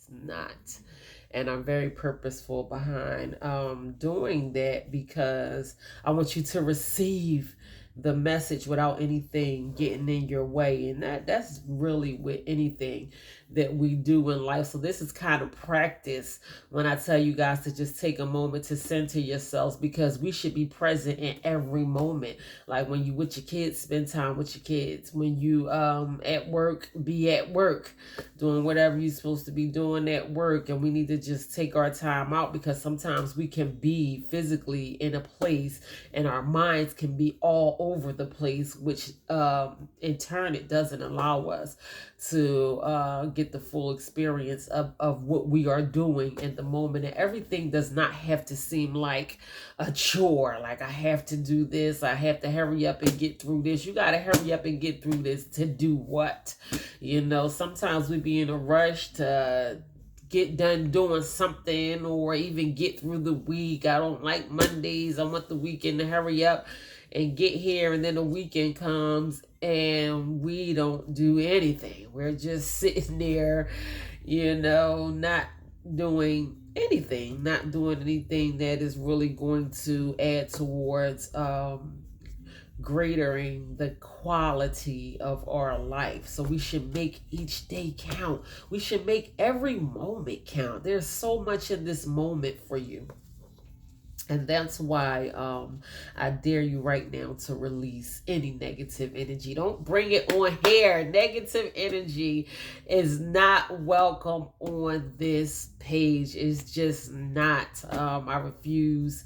It's not. And I'm very purposeful behind doing that because I want you to receive the message without anything getting in your way. And that's really with anything that we do in life. So this is kind of practice when I tell you guys to just take a moment to center yourselves, because we should be present in every moment. Like when you with your kids, spend time with your kids. When you at work, be at work, doing whatever you're supposed to be doing at work. And we need to just take our time out, because sometimes we can be physically in a place and our minds can be all over the place, which in turn it doesn't allow us to get the full experience of what we are doing in the moment. And everything does not have to seem like a chore, like I have to do this, I have to hurry up and get through this. You got to hurry up and get through this to do what? You know, sometimes we be in a rush to get done doing something, or even get through the week. I don't like Mondays. I want the weekend to hurry up and get here, and then the weekend comes and we don't do anything. We're just sitting there, you know, not doing anything, not doing anything that is really going to add towards greatering the quality of our life. So we should make each day count. We should make every moment count. There's so much in this moment for you. And that's why I dare you right now to release any negative energy. Don't bring it on here. Negative energy is not welcome on this page. It's just not. I refuse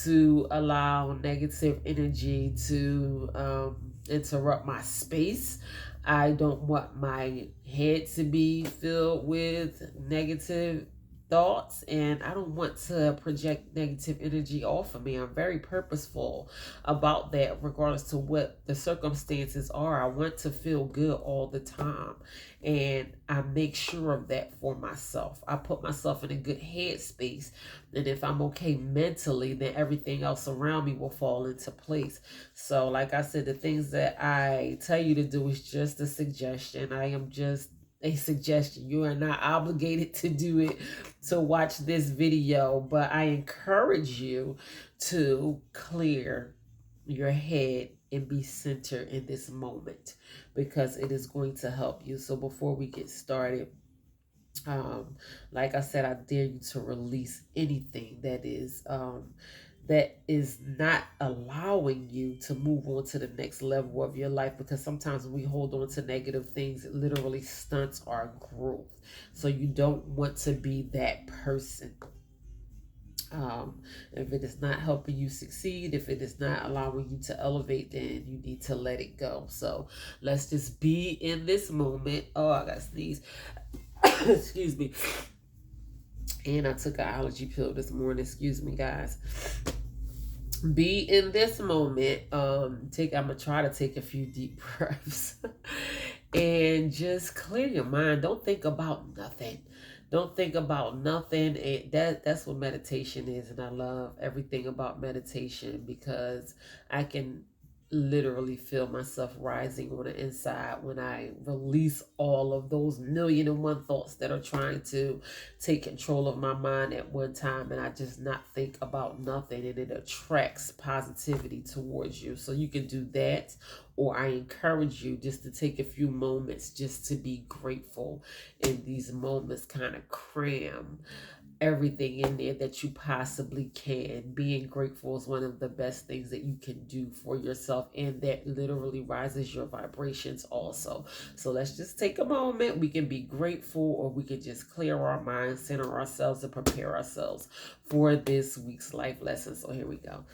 to allow negative energy to interrupt my space. I don't want my head to be filled with negative thoughts, and I don't want to project negative energy off of me. I'm very purposeful about that, regardless to what the circumstances are. I want to feel good all the time, and I make sure of that for myself. I put myself in a good headspace, and if I'm okay mentally, then everything else around me will fall into place. So like I said, the things that I tell you to do is just a suggestion. I am just a suggestion. You are not obligated to do it, to watch this video, but I encourage you to clear your head and be centered in this moment, because it is going to help you. So before we get started, like I said, I dare you to release anything that is not allowing you to move on to the next level of your life, because sometimes when we hold on to negative things, it literally stunts our growth. So you don't want to be that person. If it is not helping you succeed, if it is not allowing you to elevate, then you need to let it go. So let's just be in this moment. Oh, I got to sneeze. Excuse me. And I took an allergy pill this morning. Excuse me, guys. Be in this moment. I'm gonna try to take a few deep breaths and just clear your mind. Don't think about nothing. Don't think about nothing. And that's what meditation is. And I love everything about meditation, because I can literally feel myself rising on the inside when I release all of those million and one thoughts that are trying to take control of my mind at one time, and I just not think about nothing, and it attracts positivity towards you. So you can do that, or I encourage you just to take a few moments just to be grateful in these moments. Kind of cram everything in there that you possibly can. Being grateful is one of the best things that you can do for yourself, and that literally rises your vibrations also. So let's just take a moment. We can be grateful, or we can just clear our minds, center ourselves, and prepare ourselves for this week's life lesson. So here we go.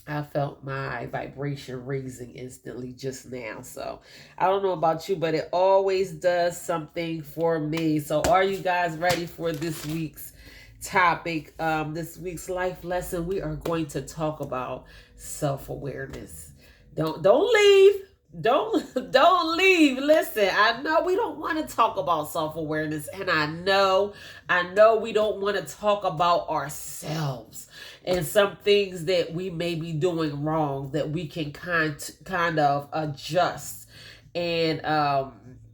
I felt my vibration raising instantly just now. So I don't know about you, but it always does something for me. So are you guys ready for this week's topic? This week's life lesson, we are going to talk about self-awareness. Don't leave. Don't leave. Listen, I know we don't want to talk about self-awareness, and I know we don't want to talk about ourselves and some things that we may be doing wrong that we can kind of adjust and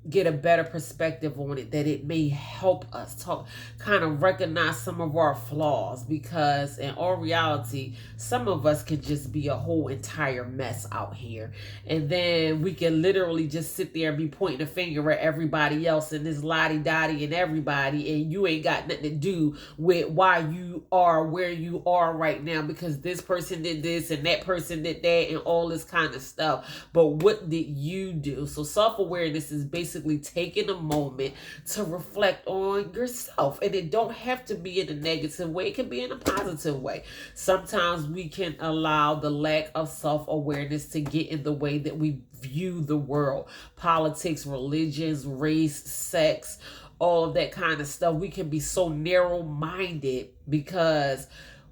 get a better perspective on it, that it may help us talk, kind of recognize some of our flaws, because in all reality, some of us can just be a whole entire mess out here, and then we can literally just sit there and be pointing a finger at everybody else and this lottie dottie and everybody, and you ain't got nothing to do with why you are where you are right now, because this person did this and that person did that and all this kind of stuff. But what did you do? So self-awareness is basically taking a moment to reflect on yourself, and it don't have to be in a negative way. It can be in a positive way. Sometimes we can allow the lack of self-awareness to get in the way that we view the world, politics, religions, race, sex, all of that kind of stuff. We can be so narrow-minded because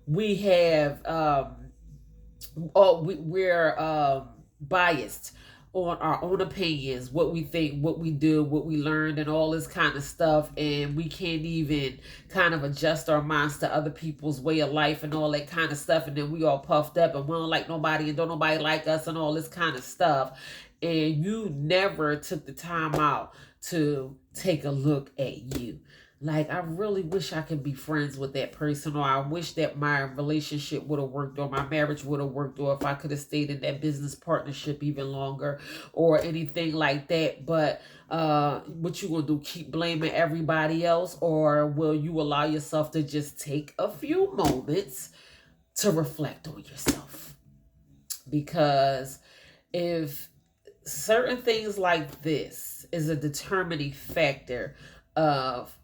we have we're biased on our own opinions, what we think, what we do, what we learned, and all this kind of stuff. And we can't even kind of adjust our minds to other people's way of life and all that kind of stuff. And then we all puffed up and we don't like nobody and don't nobody like us and all this kind of stuff. And you never took the time out to take a look at you. Like, I really wish I could be friends with that person, or I wish that my relationship would have worked, or my marriage would have worked, or if I could have stayed in that business partnership even longer, or anything like that. But what you gonna do? Keep blaming everybody else, or will you allow yourself to just take a few moments to reflect on yourself? Because if certain things like this is a determining factor of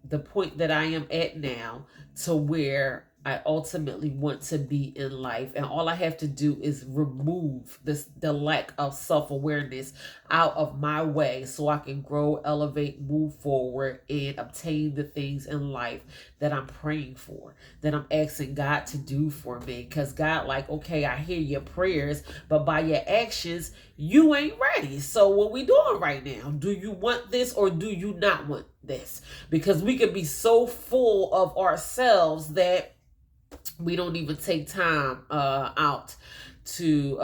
the point that I am at now to where I ultimately want to be in life, and all I have to do is remove the lack of self-awareness out of my way so I can grow, elevate, move forward, and obtain the things in life that I'm praying for, that I'm asking God to do for me. Because God, like, okay, I hear your prayers, but by your actions, you ain't ready. So what we doing right now? Do you want this or do you not want this? Because we can be so full of ourselves that we don't even take time out to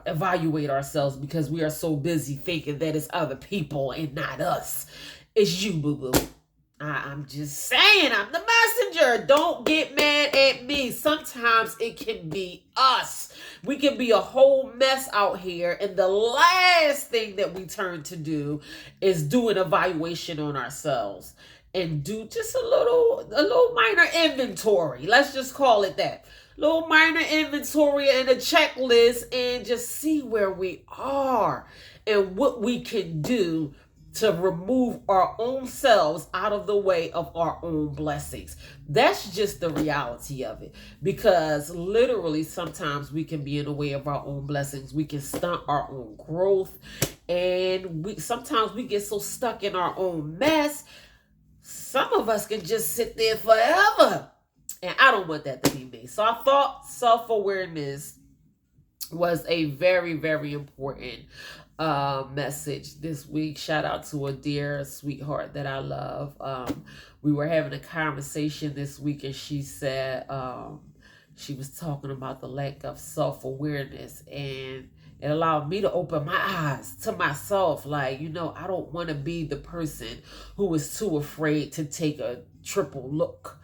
evaluate ourselves, because we are so busy thinking that it's other people and not us. It's you, boo-boo. I'm just saying, I'm the messenger. Don't get mad at me. Sometimes it can be us. We can be a whole mess out here, and the last thing that we turn to do is do an evaluation on ourselves and do just a little minor inventory. Let's just call it that. Little minor inventory and a checklist, and just see where we are and what we can do to remove our own selves out of the way of our own blessings. That's just the reality of it. Because literally sometimes we can be in the way of our own blessings. We can stunt our own growth. And sometimes we get so stuck in our own mess. Some of us can just sit there forever. And I don't want that to be me. So I thought self-awareness was a very, very important message this week. Shout out to a dear sweetheart that I love. We were having a conversation this week, and she said she was talking about the lack of self-awareness, and it allowed me to open my eyes to myself. Like, I don't want to be the person who is too afraid to take a triple look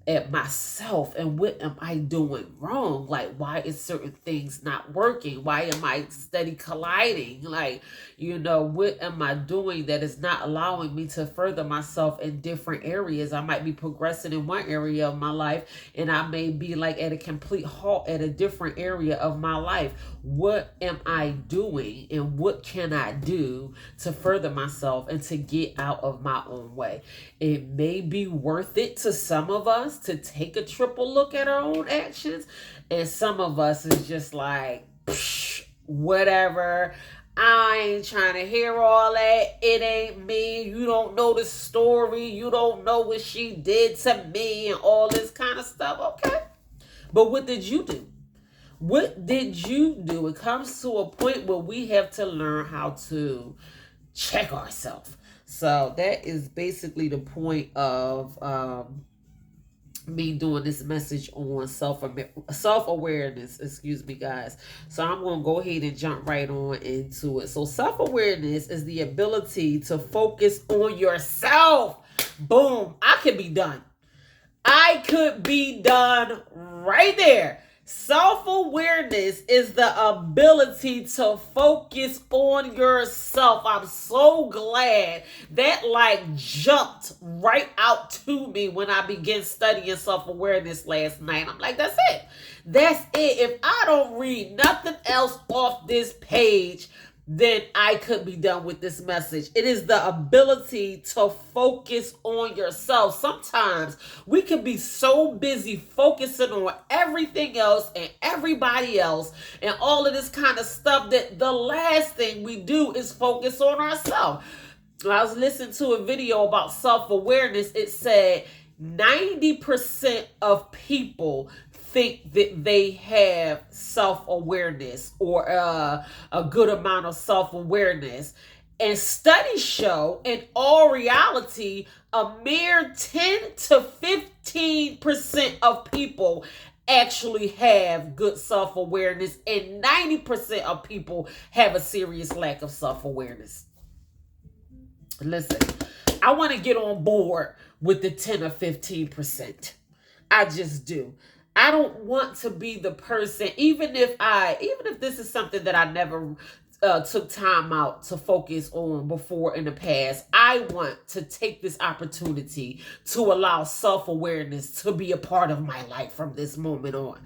at myself and what am I doing wrong? Like, why is certain things not working? Why am I steady colliding? Like, what am I doing that is not allowing me to further myself in different areas? I might be progressing in one area of my life, and I may be like at a complete halt at a different area of my life. What am I doing, and what can I do to further myself and to get out of my own way? It may be worth it to some of us to take a triple look at our own actions, and some of us is just like, whatever, I ain't trying to hear all that. It ain't me. You don't know the story. You don't know what she did to me and all this kind of stuff. Okay, but what did you do? What did you do? It comes to a point where we have to learn how to check ourselves. So that is basically the point of me doing this message on self awareness. Excuse me, guys. So I'm gonna go ahead and jump right on into it. So self awareness is the ability to focus on yourself. Boom! I could be done. I could be done right there. Self awareness is the ability to focus on yourself. I'm so glad that like jumped right out to me when I began studying self awareness last night. I'm like, that's it. That's it. If I don't read nothing else off this page, then I could be done with this message. It is the ability to focus on yourself. Sometimes we can be so busy focusing on everything else and everybody else and all of this kind of stuff that the last thing we do is focus on ourselves. I was listening to a video about self-awareness. It said 90% of people think that they have self-awareness or a good amount of self-awareness. And studies show, in all reality, a mere 10 to 15% of people actually have good self-awareness, and 90% of people have a serious lack of self-awareness. Listen, I want to get on board with the 10 or 15%. I just do. I don't want to be the person, even if this is something that I never took time out to focus on before in the past. I want to take this opportunity to allow self-awareness to be a part of my life from this moment on.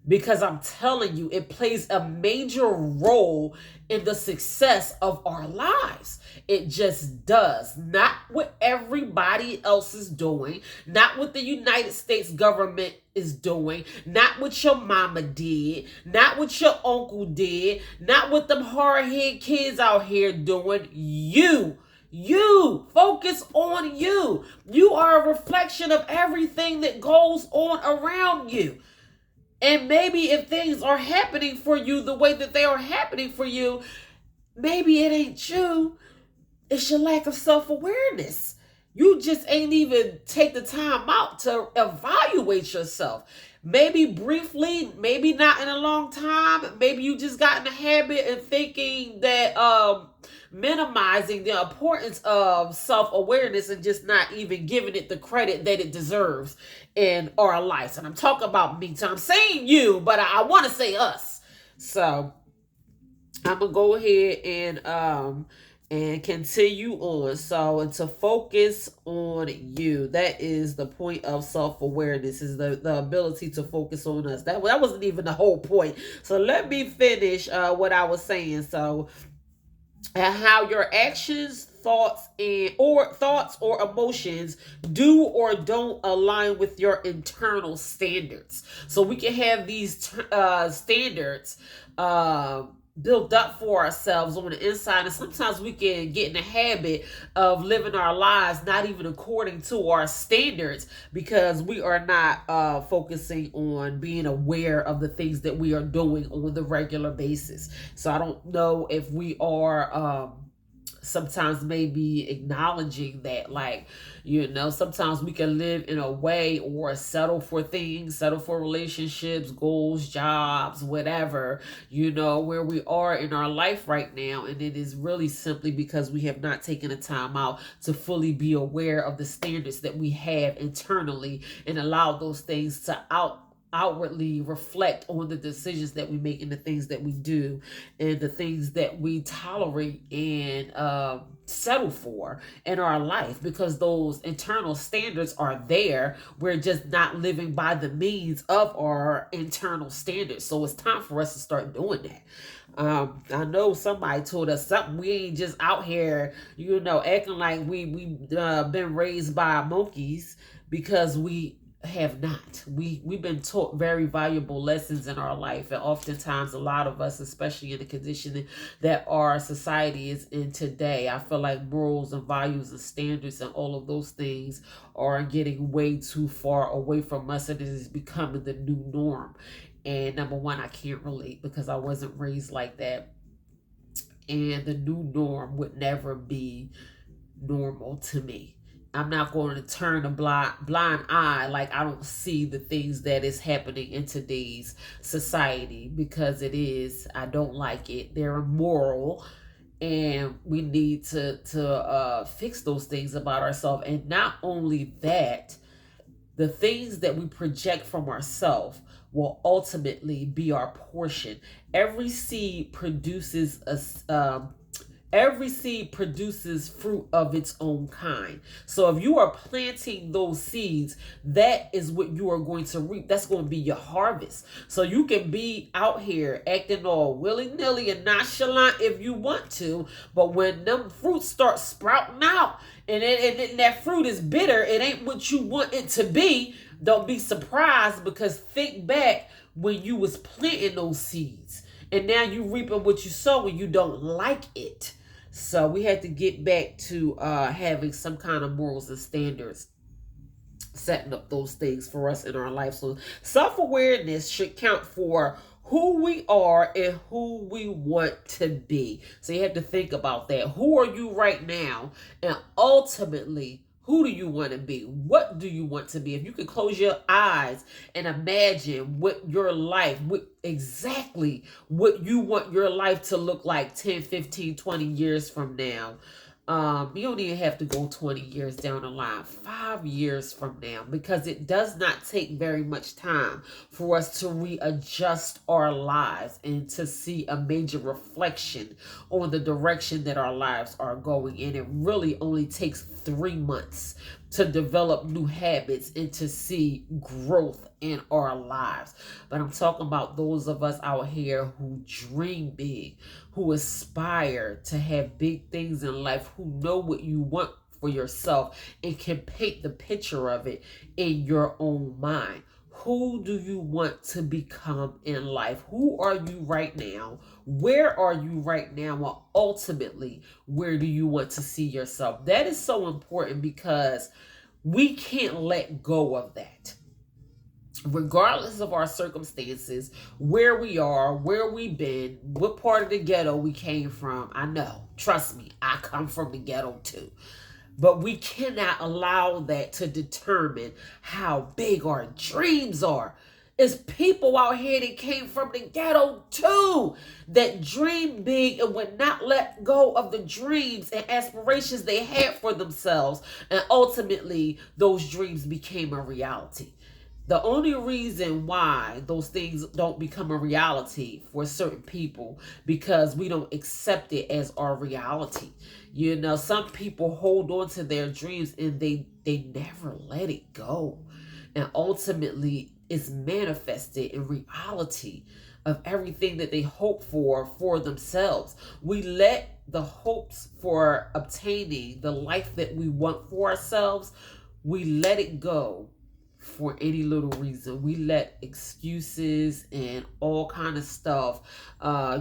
Because I'm telling you, it plays a major role in the success of our lives. It just does. Not what everybody else is doing, not what the United States government is doing, not what your mama did, not what your uncle did, not what them hard-headed kids out here doing. You focus on you. You are a reflection of everything that goes on around you. And maybe if things are happening for you the way that they are happening for you, maybe it ain't you. It's your lack of self-awareness. You just ain't even take the time out to evaluate yourself. Maybe briefly, maybe not in a long time. Maybe you just got in the habit of thinking that minimizing the importance of self-awareness and just not even giving it the credit that it deserves in our lives. And I'm talking about me. So I'm saying you, but I want to say us. So I'm gonna go ahead and continue on. So, and to focus on you. That is the point of self-awareness, is the ability to focus on us. That wasn't even the whole point. So let me finish what I was saying. So, how your actions, thoughts or emotions do or don't align with your internal standards. So we can have these standards built up for ourselves on the inside, and sometimes we can get in the habit of living our lives not even according to our standards, because we are not focusing on being aware of the things that we are doing on the regular basis. So I don't know if we are sometimes maybe acknowledging that, like, sometimes we can live in a way or settle for things, settle for relationships, goals, jobs, whatever, where we are in our life right now. And it is really simply because we have not taken the time out to fully be aware of the standards that we have internally and allow those things to outwardly reflect on the decisions that we make and the things that we do and the things that we tolerate and settle for in our life, because those internal standards are there. We're just not living by the means of our internal standards. So it's time for us to start doing that. I know somebody told us something. We ain't just out here, acting like we been raised by monkeys, because we have not. We've been taught very valuable lessons in our life, and oftentimes a lot of us, especially in the condition that our society is in today, I feel like morals and values and standards and all of those things are getting way too far away from us, and it is becoming the new norm. And number one, I can't relate because I wasn't raised like that. And the new norm would never be normal to me. I'm not going to turn a blind eye like I don't see the things that is happening in today's society, because it is. I don't like it. They're immoral, and we need to fix those things about ourselves. And not only that, the things that we project from ourselves will ultimately be our portion. Every seed produces every seed produces fruit of its own kind. So if you are planting those seeds, that is what you are going to reap. That's going to be your harvest. So you can be out here acting all willy-nilly and nonchalant if you want to, but when them fruits start sprouting out and that fruit is bitter, it ain't what you want it to be. Don't be surprised, because think back when you was planting those seeds and now you reaping what you sow and you don't like it. So we had to get back to having some kind of morals and standards, setting up those things for us in our life. So self-awareness should count for who we are and who we want to be. So you have to think about that. Who are you right now? And ultimately, who do you want to be? What do you want to be? If you could close your eyes and imagine what your life, exactly what you want your life to look like 10, 15, 20 years from now. You don't even have to go 20 years down the line, 5 years from now, because it does not take very much time for us to readjust our lives and to see a major reflection on the direction that our lives are going in. It really only takes 3 months to develop new habits and to see growth in our lives. But I'm talking about those of us out here who dream big, who aspire to have big things in life, who know what you want for yourself and can paint the picture of it in your own mind. Who do you want to become in life? Who are you right now? Where are you right now? Well, ultimately, where do you want to see yourself? That is so important, because we can't let go of that. Regardless of our circumstances, where we are, where we've been, what part of the ghetto we came from. I know, trust me, I come from the ghetto too. But we cannot allow that to determine how big our dreams are. It's people out here that came from the ghetto too, that dream big and would not let go of the dreams and aspirations they had for themselves. And ultimately, those dreams became a reality. The only reason why those things don't become a reality for certain people, because we don't accept it as our reality. You know, some people hold on to their dreams and they never let it go. And ultimately, it's manifested in reality of everything that they hope for themselves. We let the hopes for obtaining the life that we want for ourselves, we let it go for any little reason. We let excuses and all kind of stuff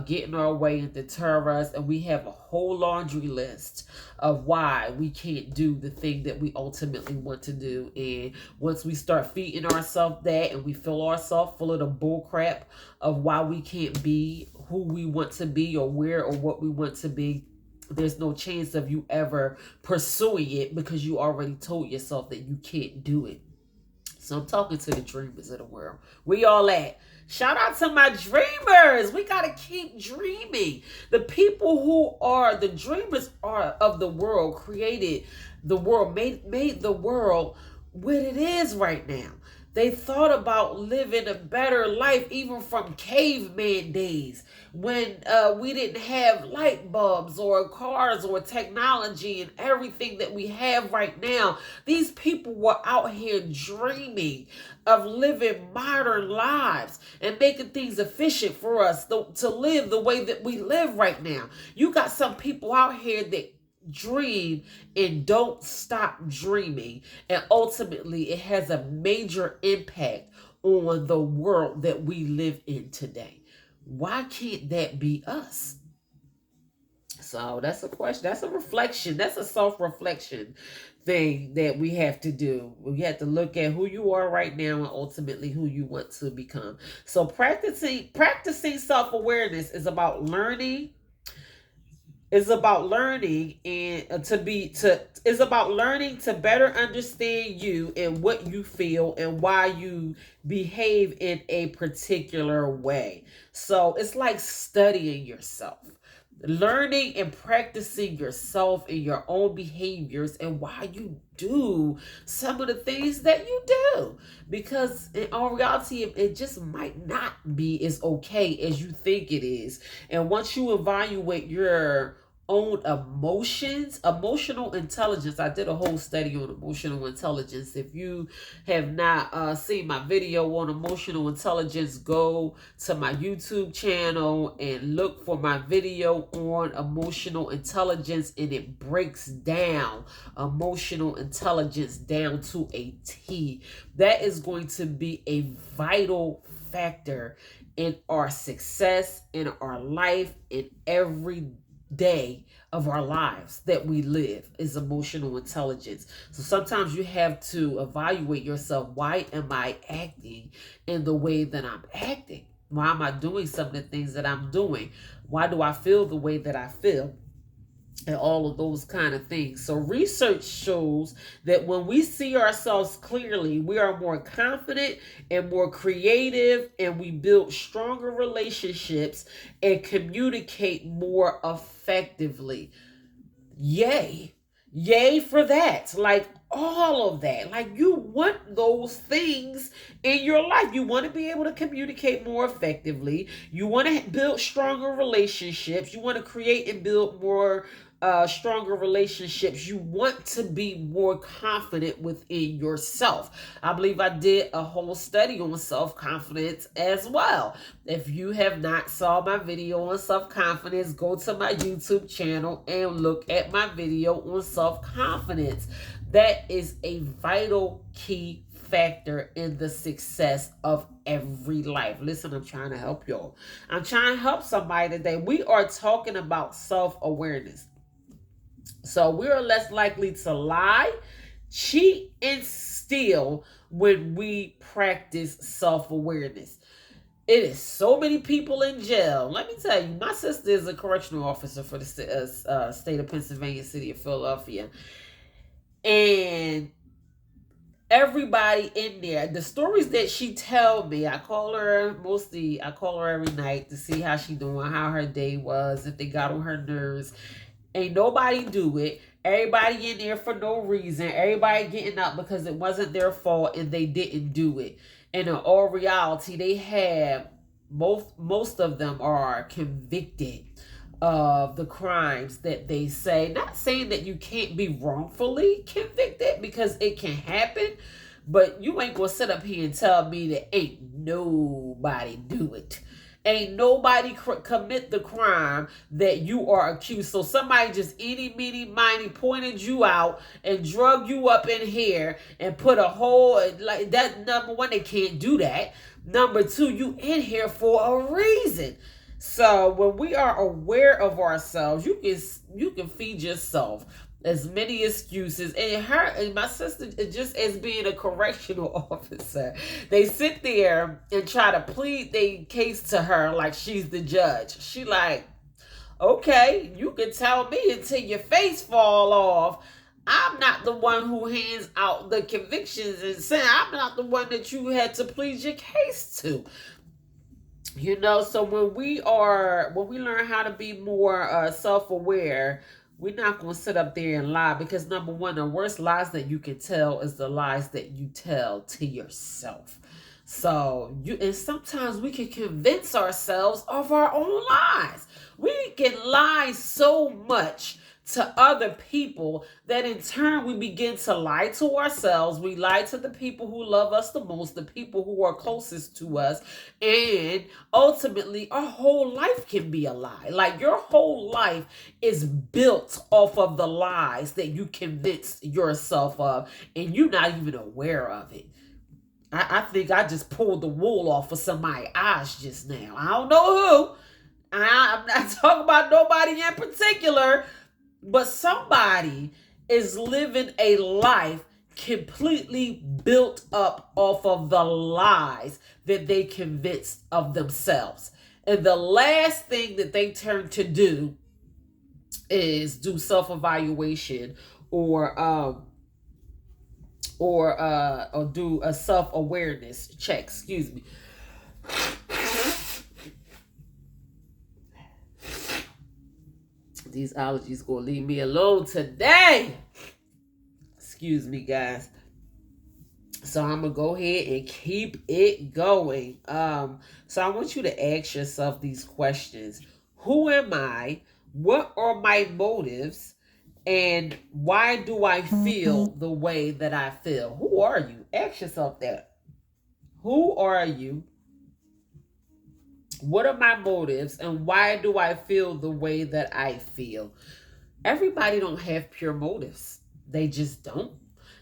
get in our way and deter us, and we have a whole laundry list of why we can't do the thing that we ultimately want to do. And once we start feeding ourselves that, and we fill ourselves full of the bull crap of why we can't be who we want to be or where or what we want to be, there's no chance of you ever pursuing it, because you already told yourself that you can't do it. So I'm talking to the dreamers of the world. Where y'all at? Shout out to my dreamers. We got to keep dreaming. The people who are the dreamers are of the world, created the world, made the world what it is right now. They thought about living a better life even from caveman days, when we didn't have light bulbs or cars or technology and everything that we have right now. These people were out here dreaming of living modern lives and making things efficient for us to live the way that we live right now. You got some people out here that dream and don't stop dreaming, and ultimately it has a major impact on the world that we live in today. Why can't that be us? So that's a question. That's a reflection. That's a self-reflection thing that we have to do. We have to look at who you are right now and ultimately who you want to become. So practicing self-awareness is about learning and is about learning to better understand you and what you feel and why you behave in a particular way. So it's like studying yourself, learning and practicing yourself and your own behaviors and why you do some of the things that you do, because in all reality it just might not be as okay as you think it is. And once you evaluate your own emotional intelligence, I did a whole study on emotional intelligence. If you have not seen my video on emotional intelligence, go to my YouTube channel and look for my video on emotional intelligence, and it breaks down emotional intelligence down to a T. That is going to be a vital factor in our success, in our life, in every day of our lives that we live, is emotional intelligence. So sometimes you have to evaluate yourself. Why am I acting in the way that I'm acting? Why am I doing some of the things that I'm doing? Why do I feel the way that I feel? And all of those kind of things. So research shows that when we see ourselves clearly, we are more confident and more creative, and we build stronger relationships and communicate more effectively. Yay. Yay for that. Like all of that. Like you want those things in your life. You want to be able to communicate more effectively. You want to build stronger relationships. You want to create and build more stronger relationships. You want to be more confident within yourself. I believe I did a whole study on self-confidence as well. If you have not saw my video on self-confidence, go to my YouTube channel and look at my video on self-confidence. That is a vital key factor in the success of every life. Listen, I'm trying to help y'all. I'm trying to help somebody today. We are talking about self-awareness. So we are less likely to lie, cheat, and steal when we practice self-awareness. It is so many people in jail. Let me tell you, my sister is a correctional officer for the state of Pennsylvania, city of Philadelphia. And everybody in there, the stories that she tell me, I call her every night to see how she doing, how her day was, if they got on her nerves. Ain't nobody do it. Everybody in there for no reason. Everybody getting up because it wasn't their fault and they didn't do it. And in all reality, they have most of them are convicted of the crimes that they say. Not saying that you can't be wrongfully convicted, because it can happen, but you ain't gonna sit up here and tell me that ain't nobody do it. Ain't nobody commit the crime that you are accused. So somebody just eeny, meeny, miny pointed you out and drug you up in here and put a whole, like that. Number one, they can't do that. Number two, you in here for a reason. So when we are aware of ourselves, you can feed yourself as many excuses. And her and my sister, just as being a correctional officer, they sit there and try to plead their case to her like she's the judge. She like, okay, you can tell me until your face fall off. I'm not the one who hands out the convictions and saying I'm not the one that you had to plead your case to. You know, so when we learn how to be more self-aware, we're not going to sit up there and lie, because number one, the worst lies that you can tell is the lies that you tell to yourself. So and sometimes we can convince ourselves of our own lies. We can lie so much to other people that in turn we begin to lie to ourselves. We lie to the people who love us the most, the people who are closest to us, and ultimately our whole life can be a lie. Like your whole life is built off of the lies that you convinced yourself of, and you're not even aware of it. I think I just pulled the wool off of somebody's eyes just now. I don't know who. I'm not talking about nobody nobody in particular, but somebody is living a life completely built up off of the lies that they convinced of themselves. And the last thing that they turn to do is do self-evaluation or do a self-awareness check. Excuse me. These allergies gonna leave me alone today. Excuse me, guys. So I'm gonna go ahead and keep it going. So I want you to ask yourself these questions: who am I? What are my motives? And why do I feel the way that I feel? Who are you? Ask yourself that. Who are you? What are my motives? And why do I feel the way that I feel? Everybody don't have pure motives. They just don't.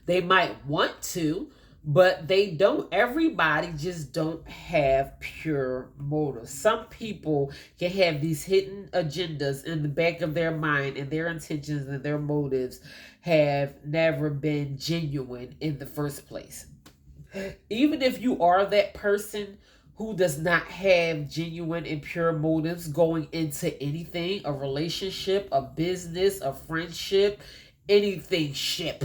They might want to, but they don't. Everybody just don't have pure motives. Some people can have these hidden agendas in the back of their mind, and their intentions and their motives have never been genuine in the first place. Even if you are that person who does not have genuine and pure motives going into anything, a relationship, a business, a friendship, anything ship,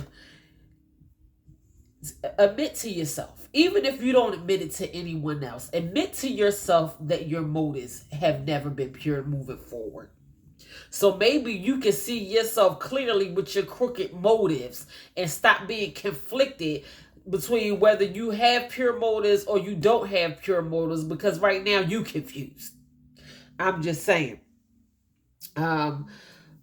admit to yourself, even if you don't admit it to anyone else, admit to yourself that your motives have never been pure moving forward. So maybe you can see yourself clearly with your crooked motives and stop being conflicted between whether you have pure motives or you don't have pure motives, because right now you confused. I'm just saying.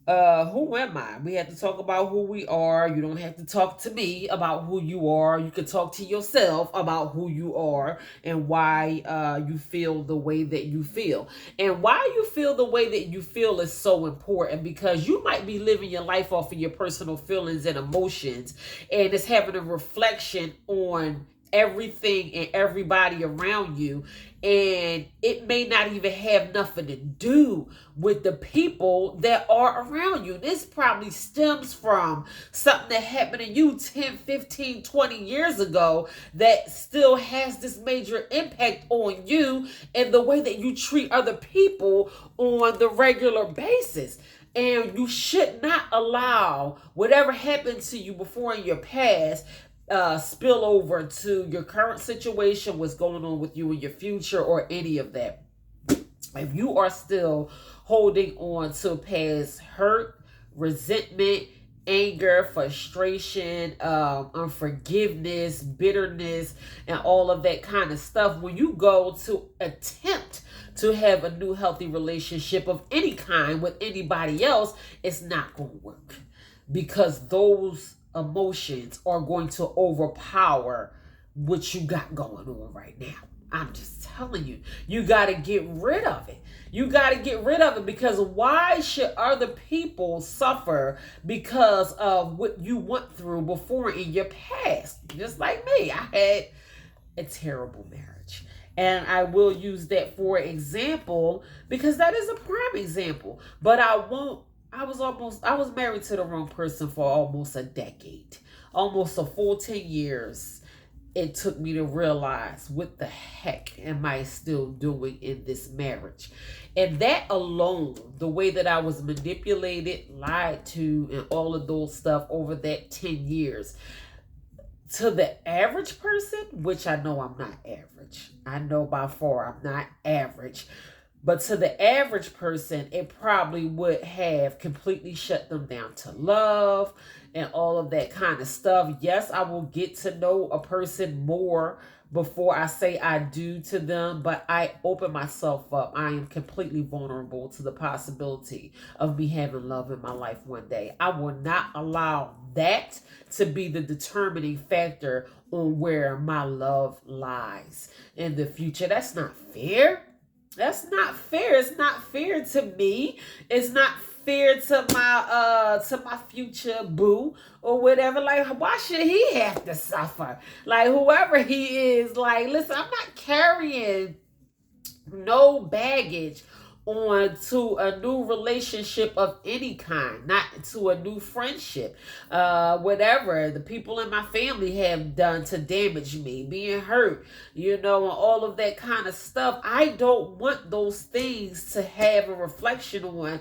Who am I? We have to talk about who we are. You don't have to talk to me about who you are. You can talk to yourself about who you are and why you feel the way that you feel. And why you feel the way that you feel is so important, because you might be living your life off of your personal feelings and emotions, and it's having a reflection on everything and everybody around you, and it may not even have nothing to do with the people that are around you. This probably stems from something that happened to you 10, 15, 20 years ago that still has this major impact on you and the way that you treat other people on the regular basis. And you should not allow whatever happened to you before in your past spill over to your current situation, what's going on with you in your future, or any of that. If you are still holding on to past hurt, resentment, anger, frustration, unforgiveness, bitterness, and all of that kind of stuff, when you go to attempt to have a new healthy relationship of any kind with anybody else, it's not going to work, because those emotions are going to overpower what you got going on right now. I'm just telling you, you got to get rid of it. You got to get rid of it, because why should other people suffer because of what you went through before in your past? Just like me, I had a terrible marriage. And I will use that for example, because that is a prime example. But I was married to the wrong person for almost a decade, almost a full 10 years. It took me to realize, what the heck am I still doing in this marriage? And that alone, the way that I was manipulated, lied to, and all of those stuff over that 10 years, to the average person, which I know I'm not average. I know by far I'm not average. But to the average person, it probably would have completely shut them down to love and all of that kind of stuff. Yes, I will get to know a person more before I say I do to them, but I open myself up. I am completely vulnerable to the possibility of me having love in my life one day. I will not allow that to be the determining factor on where my love lies in the future. That's not fair. That's not fair. It's not fair to me. It's not fair to my future boo or whatever. Like, why should he have to suffer? Like, whoever he is, like, listen, I'm not carrying no baggage on to a new relationship of any kind, not to a new friendship. Whatever the people in my family have done to damage me, being hurt, and all of that kind of stuff. I don't want those things to have a reflection on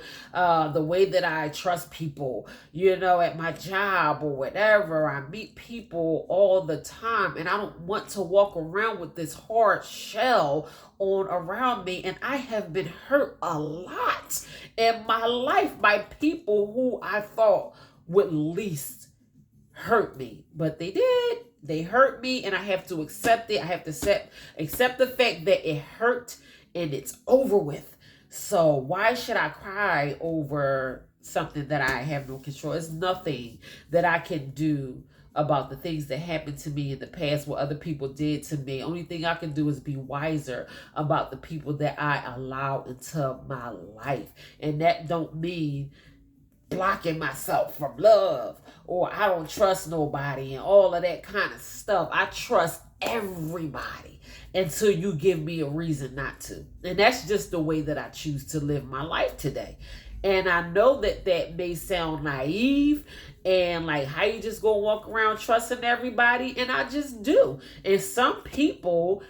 the way that I trust people, at my job or whatever. I meet people all the time, and I don't want to walk around with this hard shell on around me. And I have been hurt a lot in my life by people who I thought would least hurt me, but they did. They hurt me, and I have to accept it. I have to accept the fact that it hurt, and it's over with. So why should I cry over something that I have no control? It's nothing that I can do about the things that happened to me in the past, what other people did to me. Only thing I can do is be wiser about the people that I allow into my life. And that don't mean blocking myself from love, or I don't trust nobody and all of that kind of stuff. I trust everybody until you give me a reason not to. And that's just the way that I choose to live my life today. And I know that that may sound naive and like, how you just gonna walk around trusting everybody? And I just do. And some people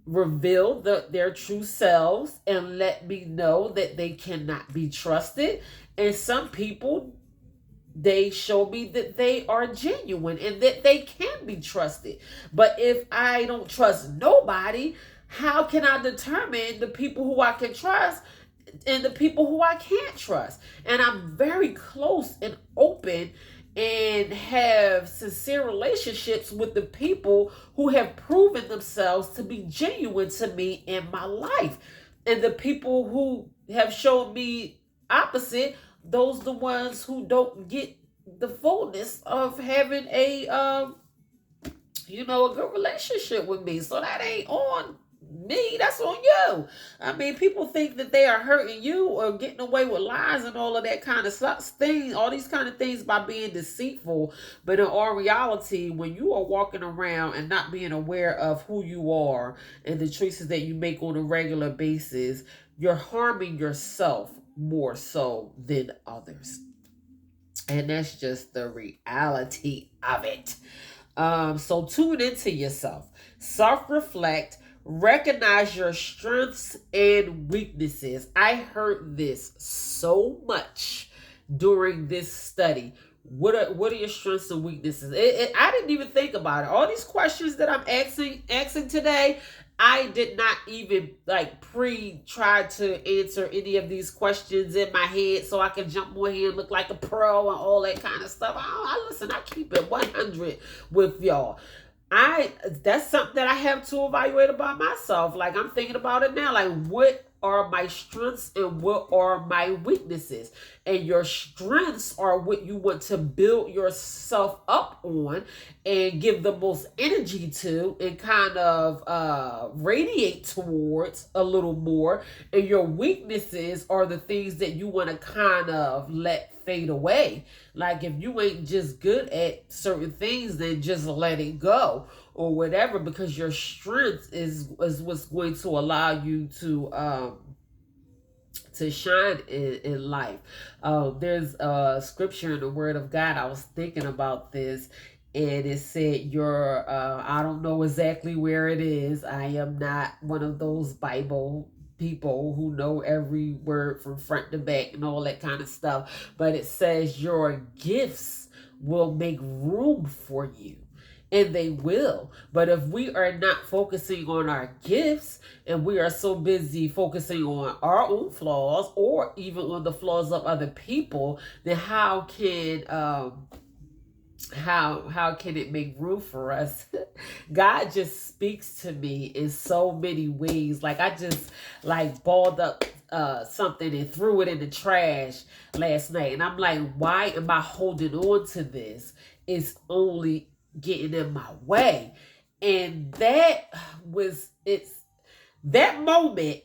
reveal their true selves and let me know that they cannot be trusted. And some people, they show me that they are genuine and that they can be trusted. But if I don't trust nobody, how can I determine the people who I can trust and the people who I can't trust? And I'm very close and open and have sincere relationships with the people who have proven themselves to be genuine to me in my life. And the people who have shown me opposite, those the ones who don't get the fullness of having a good relationship with me. So that ain't on me, that's on you. I mean, people think that they are hurting you or getting away with lies and all of that kind of thing, all these kind of things by being deceitful. But in all reality, when you are walking around and not being aware of who you are and the choices that you make on a regular basis, you're harming yourself more so than others. And that's just the reality of it. So tune into yourself, self-reflect, recognize your strengths and weaknesses. I heard this so much during this study. What are your strengths and weaknesses? I didn't even think about it. All these questions that I'm asking today, I did not even try to answer any of these questions in my head so I can jump on here and look like a pro and all that kind of stuff. I keep it 100 with y'all. That's something that I have to evaluate about myself. Like, I'm thinking about it now. Like, what are my strengths and what are my weaknesses? And your strengths are what you want to build yourself up on and give the most energy to and kind of radiate towards a little more. And your weaknesses are the things that you want to kind of let fade away. Like, if you ain't just good at certain things, then just let it go or whatever, because your strength is what's going to allow you to shine in life. There's a scripture in the Word of God. I was thinking about this, and it said I don't know exactly where it is. I am not one of those Bible people who know every word from front to back and all that kind of stuff. But it says your gifts will make room for you. And they will. But if we are not focusing on our gifts and we are so busy focusing on our own flaws or even on the flaws of other people, then how can it make room for us? God just speaks to me in so many ways. Like, I just balled up something and threw it in the trash last night, and I'm like, why am I holding on to this? It's only getting in my way. And that moment,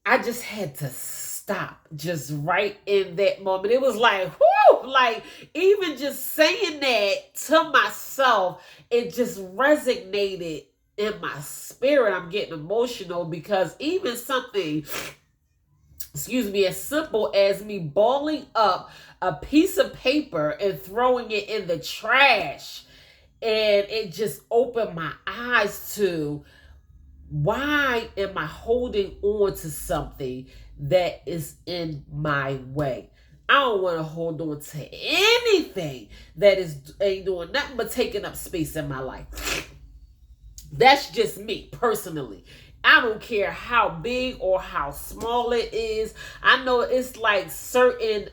I just had to stop just right in that moment. It was like, whoo, like, even just saying that to myself, it just resonated in my spirit. I'm getting emotional because even something excuse me, as simple as me balling up a piece of paper and throwing it in the trash. And it just opened my eyes to, why am I holding on to something that is in my way? I don't want to hold on to anything that ain't doing nothing but taking up space in my life. That's just me personally. I don't care how big or how small it is. I know it's like certain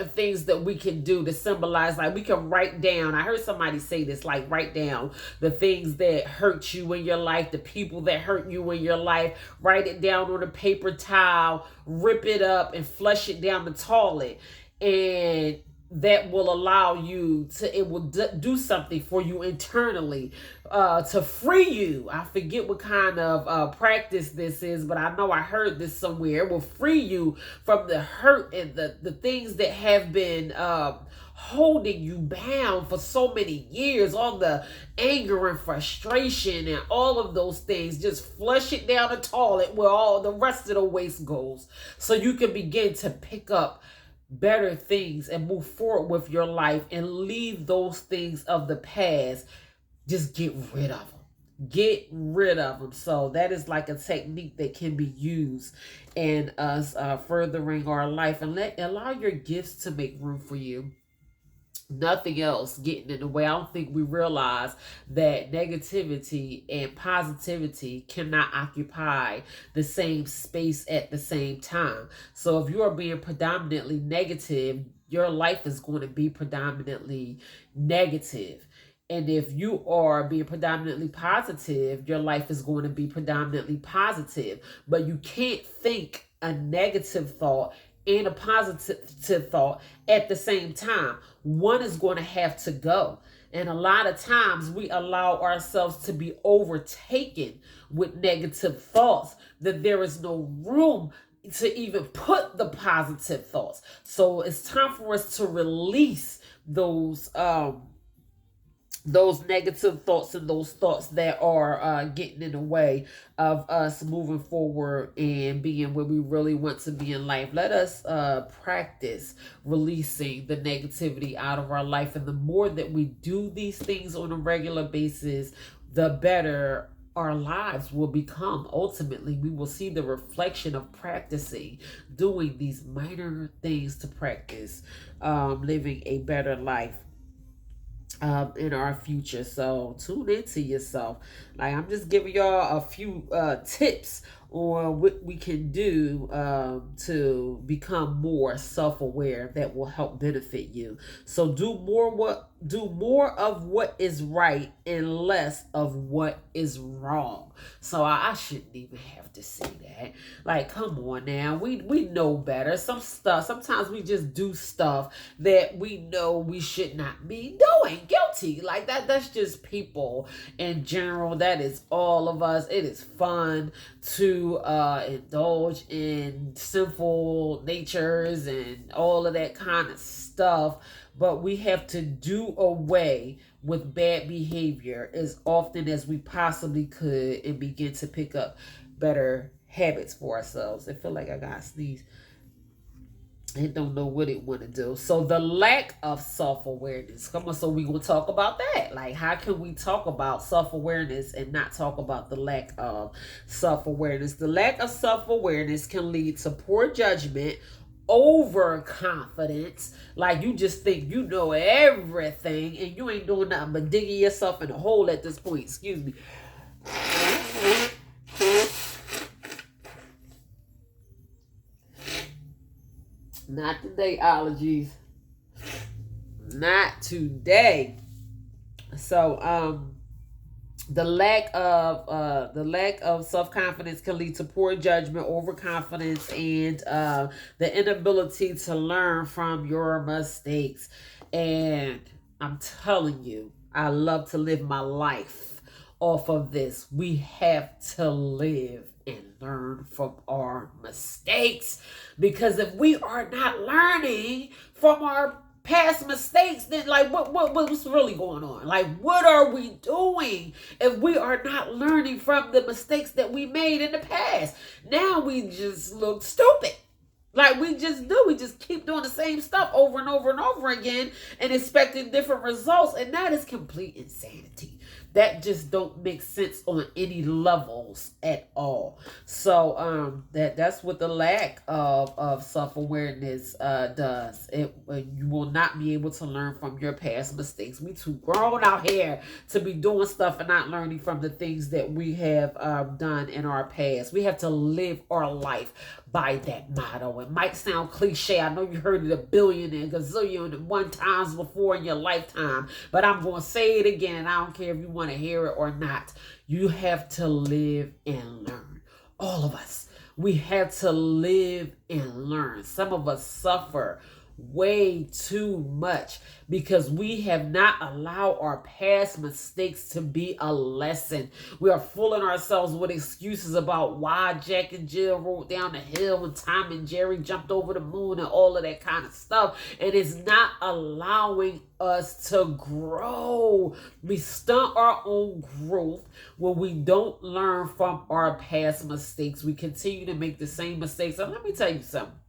things that we can do to symbolize, like we can write down. I heard somebody say this, like write down the things that hurt you in your life, the people that hurt you in your life. Write it down on a paper towel, rip it up and flush it down the toilet. And that will allow you to, it will do something for you internally, to free you. I forget what kind of practice this is, but I know I heard this somewhere. It will free you from the hurt and the things that have been holding you bound for so many years, all the anger and frustration and all of those things. Just flush it down the toilet where all the rest of the waste goes, so you can begin to pick up better things and move forward with your life and leave those things of the past. Just get rid of them. Get rid of them. So that is like a technique that can be used in us furthering our life, and allow your gifts to make room for you. Nothing else getting in the way. I don't think we realize that negativity and positivity cannot occupy the same space at the same time. So if you are being predominantly negative, your life is going to be predominantly negative. And if you are being predominantly positive, your life is going to be predominantly positive. But you can't think a negative thought and a positive thought at the same time. One is going to have to go. And a lot of times we allow ourselves to be overtaken with negative thoughts, that there is no room to even put the positive thoughts. So it's time for us to release those negative thoughts and those thoughts that are getting in the way of us moving forward and being where we really want to be in life. Let us practice releasing the negativity out of our life. And the more that we do these things on a regular basis, the better our lives will become. Ultimately, we will see the reflection of practicing, doing these minor things to practice living a better life in our future. So tune into yourself. Like, I'm just giving y'all a few tips on what we can do to become more self-aware that will help benefit you. So do more of what is right and less of what is wrong. So I shouldn't even have to say that. Like, come on now. We know better. Sometimes we just do stuff that we know we should not be doing. Guilty. Like that's just people in general. That is all of us. It is fun to indulge in sinful natures and all of that kind of stuff. But we have to do away with bad behavior as often as we possibly could and begin to pick up better habits for ourselves. I feel like I got to sneeze. I don't know what it want to do. So the lack of self-awareness. Come on, so we gonna talk about that. Like, how can we talk about self-awareness and not talk about the lack of self-awareness? The lack of self-awareness can lead to poor judgment, overconfidence. Like, you just think you know everything and you ain't doing nothing but digging yourself in a hole at this point. Excuse me. Not today, allergies. Not today. So the lack of self-confidence can lead to poor judgment, overconfidence, and the inability to learn from your mistakes. And I'm telling you, I love to live my life off of this. We have to live and learn from our mistakes, because if we are not learning from our past mistakes, then like what's really going on? Like, what are we doing if we are not learning from the mistakes that we made in the past? Now we just look stupid. Like we just do. We just keep doing the same stuff over and over and over again and expecting different results. And that is complete insanity. That just don't make sense on any levels at all. So that's what the lack of self-awareness does. You will not be able to learn from your past mistakes. We too grown out here to be doing stuff and not learning from the things that we have done in our past. We have to live our life by that motto. It might sound cliche. I know you heard it a billion and gazillion and one times before in your lifetime, but I'm going to say it again, and I don't care if you want to hear it or not. You have to live and learn. All of us. We have to live and learn. Some of us suffer way too much because we have not allowed our past mistakes to be a lesson. We are fooling ourselves with excuses about why Jack and Jill rode down the hill when Tom and Jerry jumped over the moon and all of that kind of stuff. And it's not allowing us to grow. We stunt our own growth when we don't learn from our past mistakes. We continue to make the same mistakes. And let me tell you something.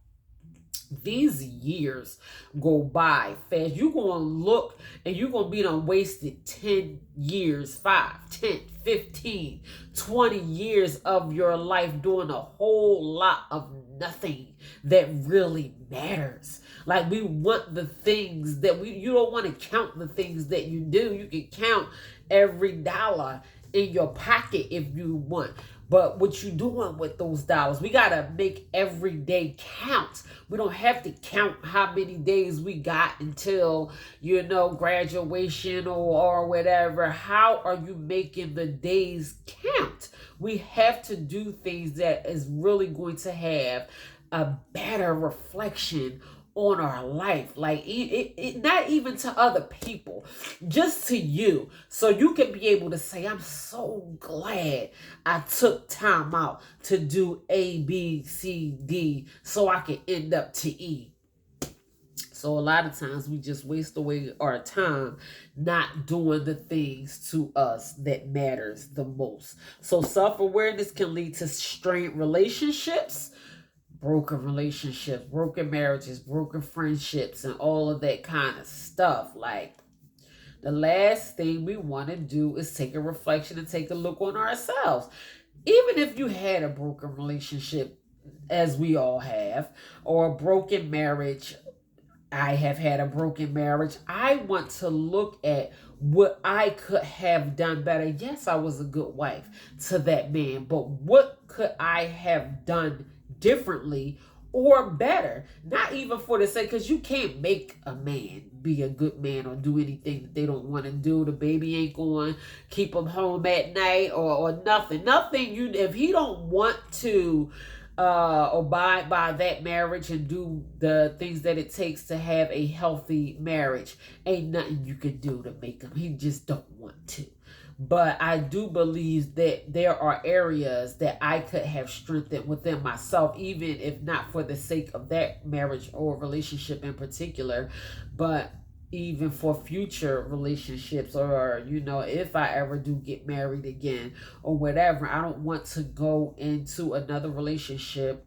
These years go by fast. You're going to look and you're going to be done wasted 10 years, 5, 10, 15, 20 years of your life doing a whole lot of nothing that really matters. Like we want the things that you don't want to count the things that you do. You can count every dollar in your pocket if you want. But what you doing with those dollars? We got to make every day count. We don't have to count how many days we got until, graduation or whatever. How are you making the days count? We have to do things that is really going to have a better reflection on our life, like it not even to other people, just to you, so you can be able to say, I'm so glad I took time out to do A, B, C, D so I can end up to E. So a lot of times we just waste away our time not doing the things to us that matters the most. So self-awareness can lead to strained relationships, broken relationships, broken marriages, broken friendships, and all of that kind of stuff. Like, the last thing we want to do is take a reflection and take a look on ourselves. Even if you had a broken relationship, as we all have, or a broken marriage, I have had a broken marriage. I want to look at what I could have done better. Yes, I was a good wife to that man, but what could I have done differently or better? Not even for the sake, because you can't make a man be a good man or do anything that they don't want to do. The baby ain't going to keep them home at night or nothing. If he don't want to abide by that marriage and do the things that it takes to have a healthy marriage, ain't nothing you can do to make him. He just don't want to. But I do believe that there are areas that I could have strengthened within myself, even if not for the sake of that marriage or relationship in particular, but even for future relationships, or if I ever do get married again or whatever. I don't want to go into another relationship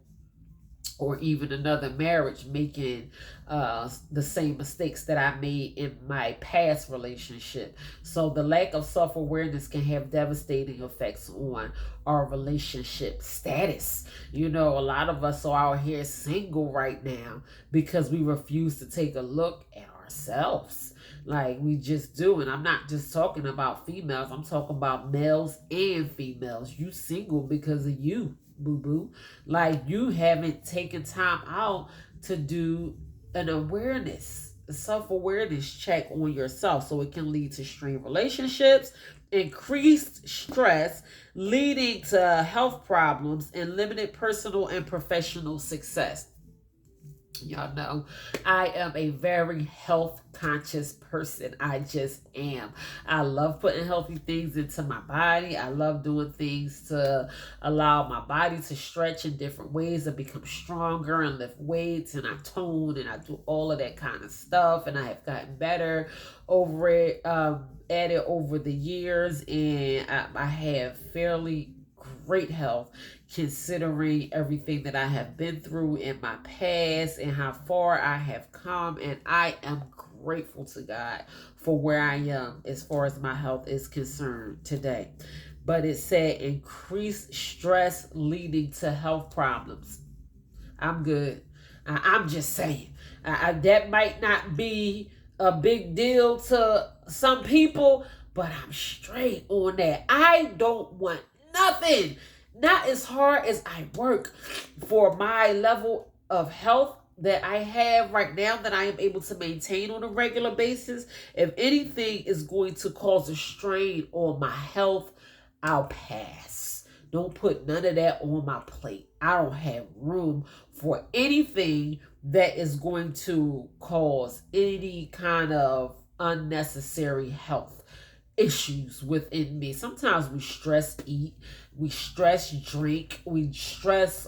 or even another marriage making the same mistakes that I made in my past relationship. So the lack of self-awareness can have devastating effects on our relationship status. A lot of us are out here single right now because we refuse to take a look at ourselves. Like, we just do. And I'm not just talking about females, I'm talking about males and females. You single because of you, boo-boo. Like, you haven't taken time out to do an awareness, a self-awareness check on yourself. So it can lead to strained relationships, increased stress, leading to health problems, and limited personal and professional success. Y'all know I am a very health conscious person. I just am. I love putting healthy things into my body. I love doing things to allow my body to stretch in different ways and become stronger and lift weights, and I tone and I do all of that kind of stuff, and I have gotten better over it, at it over the years, and I have fairly great health considering everything that I have been through in my past and how far I have come. And I am grateful to God for where I am as far as my health is concerned today. But it said increased stress leading to health problems. I'm good. I'm just saying. That might not be a big deal to some people, but I'm straight on that. I don't want nothing, not as hard as I work for my level of health that I have right now, that I am able to maintain on a regular basis. If anything is going to cause a strain on my health, I'll pass. Don't put none of that on my plate. I don't have room for anything that is going to cause any kind of unnecessary health issues within me. Sometimes we stress eat, we stress drink, we stress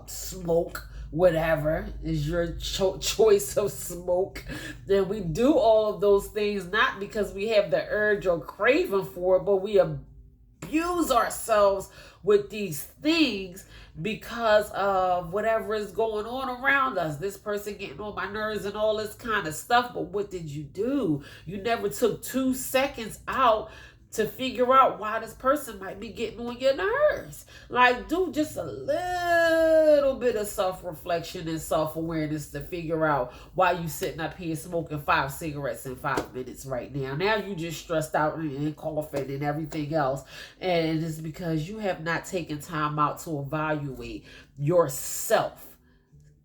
smoke, whatever is your choice of smoke. Then we do all of those things not because we have the urge or craving for it, but we abuse ourselves with these things because of whatever is going on around us. This person getting on my nerves and all this kind of stuff. But what did you do? You never took 2 seconds out to figure out why this person might be getting on your nerves. Like, do just a little bit of self-reflection and self-awareness to figure out why you sitting up here smoking 5 cigarettes in 5 minutes right now. Now you just stressed out and coughing and everything else. And it's because you have not taken time out to evaluate yourself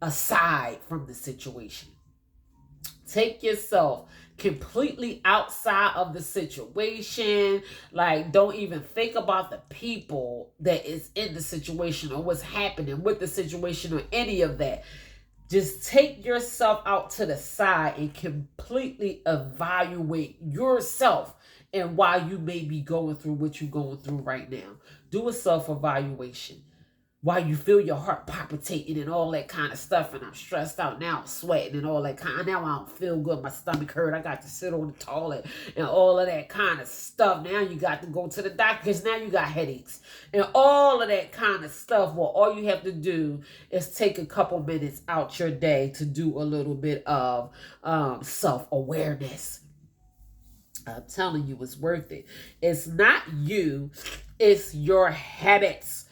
aside from the situation. Take yourself completely outside of the situation. Like, don't even think about the people that is in the situation or what's happening with the situation or any of that. Just take yourself out to the side and completely evaluate yourself and why you may be going through what you're going through right now. Do a self-evaluation. Why you feel your heart palpitating and all that kind of stuff, and I'm stressed out now, I'm sweating and all that kind. Now I don't feel good, my stomach hurt, I got to sit on the toilet and all of that kind of stuff. Now you got to go to the doctor because now you got headaches and all of that kind of stuff. Well, all you have to do is take a couple minutes out your day to do a little bit of self-awareness. I'm telling you, it's worth it. It's not you, it's your habits.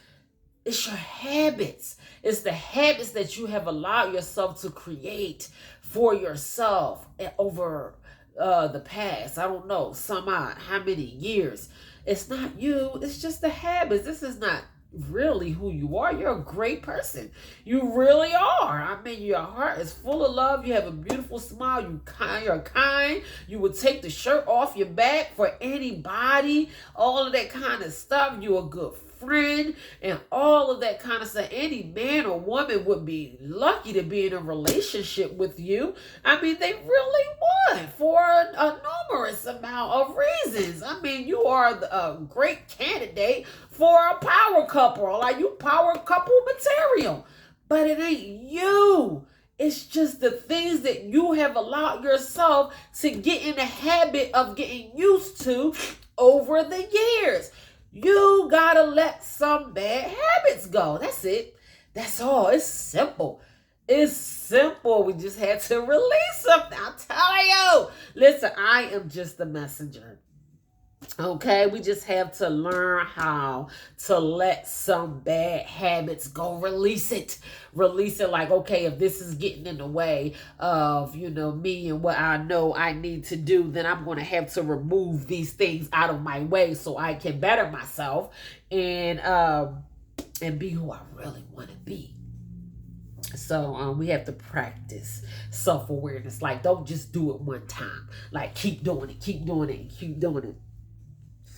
It's your habits. It's the habits that you have allowed yourself to create for yourself over the past, I don't know, how many years. It's not you. It's just the habits. This is not really who you are. You're a great person. You really are. I mean, your heart is full of love. You have a beautiful smile. You're kind. You would take the shirt off your back for anybody. All of that kind of stuff. You're a good friend and all of that kind of stuff. Any man or woman would be lucky to be in a relationship with you. I mean, they really would, for a numerous amount of reasons. I mean, you are a great candidate for a power couple. Like, you power couple material. But it ain't you. It's just the things that you have allowed yourself to get in the habit of getting used to over the years. You gotta let some bad habits go. That's it. That's all. It's simple. It's simple. We just had to release something. I'm telling you. Listen, I am just a messenger. Okay, we just have to learn how to let some bad habits go. Release it. Release it. Like, okay, if this is getting in the way of, me and what I know I need to do, then I'm going to have to remove these things out of my way so I can better myself and be who I really want to be. So we have to practice self-awareness. Like, don't just do it one time. Like, keep doing it, keep doing it, and keep doing it.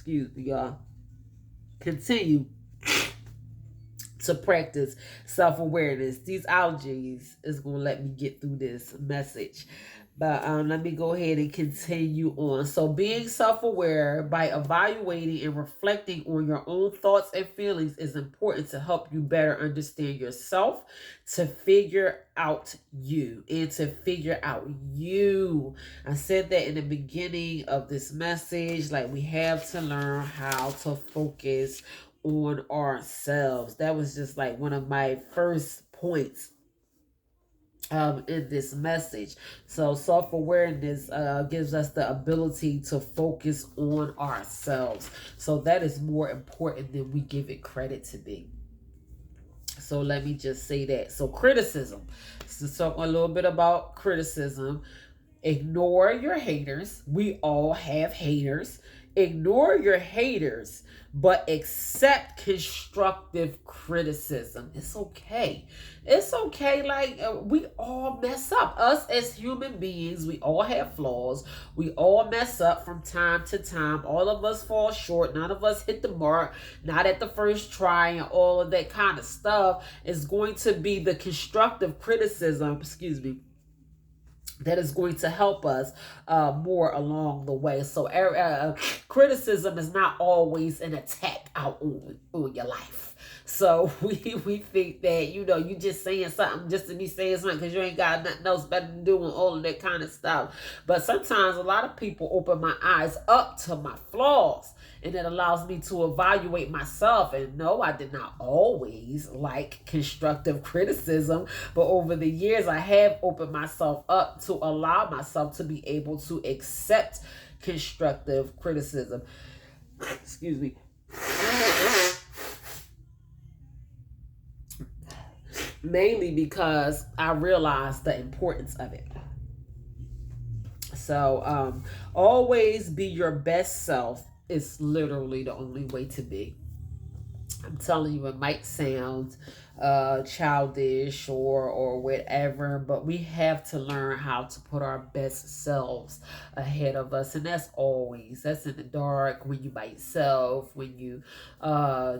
Excuse me, y'all. Continue to practice self-awareness. These allergies is going to let me get through this message. But let me go ahead and continue on. So being self-aware by evaluating and reflecting on your own thoughts and feelings is important to help you better understand yourself, to figure out you, and to figure out you. I said that in the beginning of this message, like we have to learn how to focus on ourselves. That was just like one of my first points in this message. So self-awareness gives us the ability to focus on ourselves. So that is more important than we give it credit to be. So let me just say that. So criticism. So talk a little bit about criticism. Ignore your haters. We all have haters. Ignore your haters, but accept constructive criticism. It's okay. It's okay. Like, we all mess up. Us as human beings, we all have flaws. We all mess up from time to time. All of us fall short. None of us hit the mark. Not at the first try and all of that kind of stuff. Is going to be the constructive criticism, that is going to help us more along the way. So criticism is not always an attack out on your life. So we think that, you just saying something just to be saying something because you ain't got nothing else better to do and all of that kind of stuff. But sometimes a lot of people open my eyes up to my flaws, and it allows me to evaluate myself. And no, I did not always like constructive criticism, but over the years, I have opened myself up to allow myself to be able to accept constructive criticism. Excuse me. Mainly because I realized the importance of it. So, always be your best self is literally the only way to be. I'm telling you, it might sound childish or whatever, but we have to learn how to put our best selves ahead of us. And that's in the dark, when you by yourself, when you